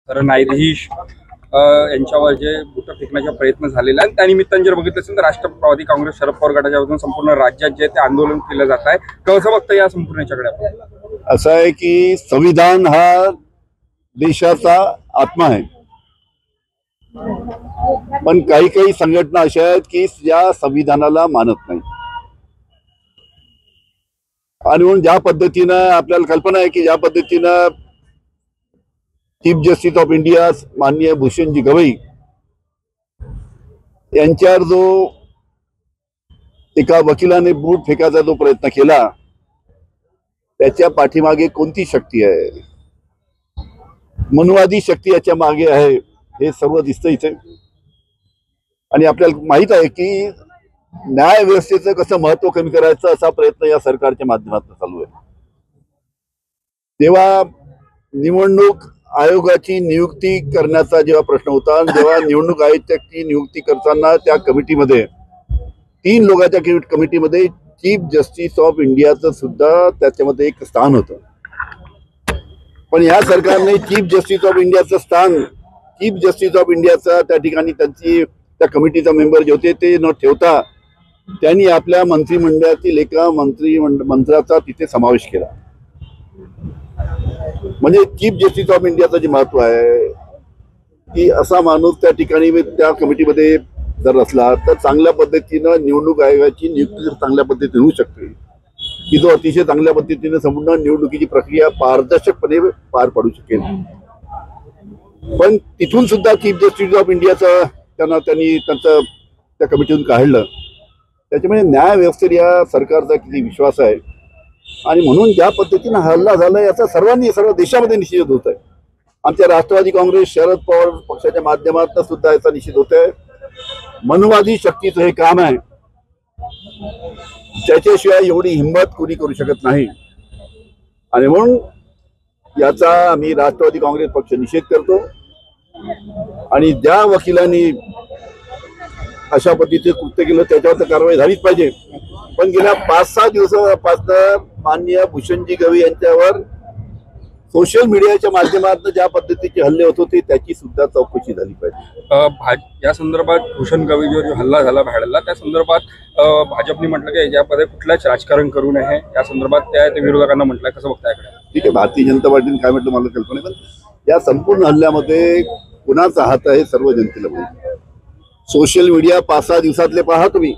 तर न्यायाधीश यांच्यावर जे बुट फेकण्याचा प्रयत्न झालेला आहे, त्यानिमित्ताने जर बघितलं असेल तर राष्ट्रवादी काँग्रेस शरद पवार गटाच्या वतीने संपूर्ण राज्यात जे ते आंदोलन केलं जात आहे, कसं बघतं या संपूर्ण याच्याकडे? असं आहे की संविधान हा देशाचा आत्मा आहे, पण काही काही संघटना अशा आहेत की या संविधानाला मानत नाही. आणि म्हणून ज्या पद्धतीनं आपल्याला कल्पना आहे की ज्या पद्धतीनं चीफ जस्टिस ऑफ इंडिया माननीय भूषणजी गवई यांच्यावर जो एका वकिलाने बूट फेकायचा जो प्रयत्न केला, त्याच्या पाठीमागे कोणती शक्ती आहे, मनुवादी शक्ती याच्या मागे आहे, हे सर्व दिसतं इथे. आणि आपल्याला माहित आहे की न्याय व्यवस्थेचं कसं महत्व कमी करायचं असा प्रयत्न या सरकारच्या माध्यमातून चालू आहे. तेव्हा निवडणूक आयोगाची नियुक्ती करण्याचा जेव्हा प्रश्न होता, जेव्हा निवडणूक आयोगाची नियुक्ती करताना त्या कमिटीमध्ये 3 लोकांच्या कमिटीमध्ये चीफ जस्टिस ऑफ इंडियाचं सुद्धा त्याच्यामध्ये एक स्थान होतं. पण या सरकारने चीफ जस्टिस ऑफ इंडियाचं स्थान, चीफ जस्टिस ऑफ इंडियाचा त्या ठिकाणी त्यांची त्या कमिटीचा मेंबर जे होते ते न ठेवता त्यांनी आपल्या मंत्रिमंडळातील एका मंत्र्याचा तिथे समावेश केला. म्हणजे चीफ जस्टिस ऑफ इंडियाचं जे महत्व आहे की असा माणूस त्या ठिकाणी त्या कमिटीमध्ये जर असला तर चांगल्या पद्धतीनं निवडणूक आयोगाची नियुक्ती जर चांगल्या पद्धतीने होऊ शकते, की जो अतिशय चांगल्या पद्धतीने संपूर्ण निवडणुकीची प्रक्रिया पारदर्शकपणे पार पाडू शकेल. पण तिथून सुद्धा चीफ जस्टिस ऑफ इंडियाचं त्यांनी त्यांचं त्या कमिटीतून काढलं. त्याच्यामुळे न्याय व्यवस्थेवर या सरकारचा किती विश्वास आहे आणि म्हणून ज्या पद्धतीनं हल्ला झाला याचा सर्व देशामध्ये निषेध होत आहे. आमच्या राष्ट्रवादी काँग्रेस शरद पवार पक्षाच्या माध्यमातून सुद्धा याचा निषेध होत आहे. मनुवादी शक्तीचं हे काम आहे, त्याच्याशिवाय एवढी हिंमत कोणी करू शकत नाही. आणि म्हणून याचा आम्ही राष्ट्रवादी काँग्रेस पक्ष निषेध करतो. आणि ज्या वकिलांनी अशा पद्धतीचे कृत्य केलं त्याच्यावर तर कारवाई झालीच पाहिजे. पण गेल्या 5-6 दिवसापासून माननीय भूषणजी गवई यांच्यावर सोशल मीडियाच्या माध्यमातून ज्या पद्धतीचे हल्ले होत होते त्याची सुद्धा चौकशी झाली पाहिजे. या संदर्भात भूषण गवईवर जो हल्ला झाला भाड्याला, त्या संदर्भात भाजपने म्हटलं की याच्यामध्ये कुठल्याच राजकारण करू नये, या संदर्भात त्या विरोधकांना म्हटलंय. कसं बघताय? ठीक आहे, भारतीय जनता पार्टीने काय म्हटलं मला कल्पना, पण या संपूर्ण हल्ल्यामध्ये कुणाचा हात आहे सर्व जनतेला माहिती. सोशल मीडिया 5-6 दिवसातले पहा तुम्ही,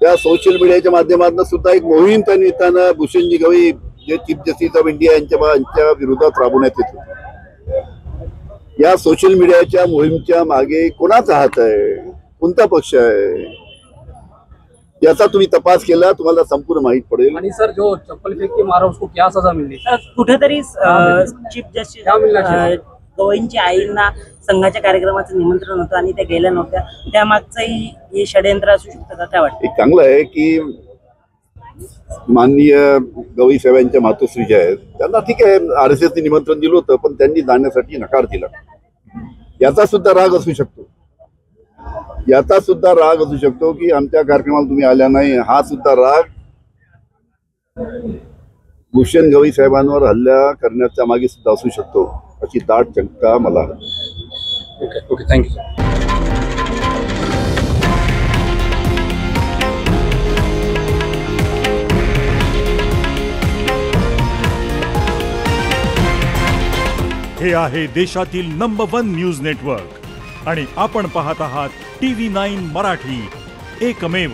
त्या सोशल मीडियाच्या माध्यमातून सुद्धा एक मोहीम त्यांनी भूषणजी गवई जे चीफ जस्टिस ऑफ इंडिया यांच्या विरोधात राबवण्यात येत होते. या सोशल मीडियाच्या मोहीमच्या मागे कोणाचा हात आहे, कोणता पक्ष आहे, याचा तुम्ही तपास केला तुम्हाला संपूर्ण माहित पडेल. आणि सर जो चप्पल फेंक के मारा उसको क्या सजा मिली? कुठेतरी चीफ जस्टिस गवईंच्या आईंना संघाच्या कार्यक्रमाचं निमंत्रण होतं आणि त्या गेल्या नव्हत्या, त्यामागचंही हे षडयंत्र असू शकतं का? काय वाटतं? एक चांगलं आहे की माननीय गवई साहेबांच्या मातोश्री ज्या आहेत त्यांना ठीक आहे RSSने निमंत्रण दिलं होतं, पण त्यांनी जाण्यासाठी नकार दिला. याचा सुद्धा राग असू शकतो, की आमच्या कार्यक्रमाला तुम्ही आल्या नाही. हा सुद्धा राग भूषण गवई साहेबांवर हल्ला करण्याच्या मागे सुद्धा असू शकतो, अशी दाट शंका मला. Okay, thank you. हे आहे देशातील नंबर 1 न्यूज नेटवर्क आणि आपण पाहत आहात TV9 मराठी, एकमेव.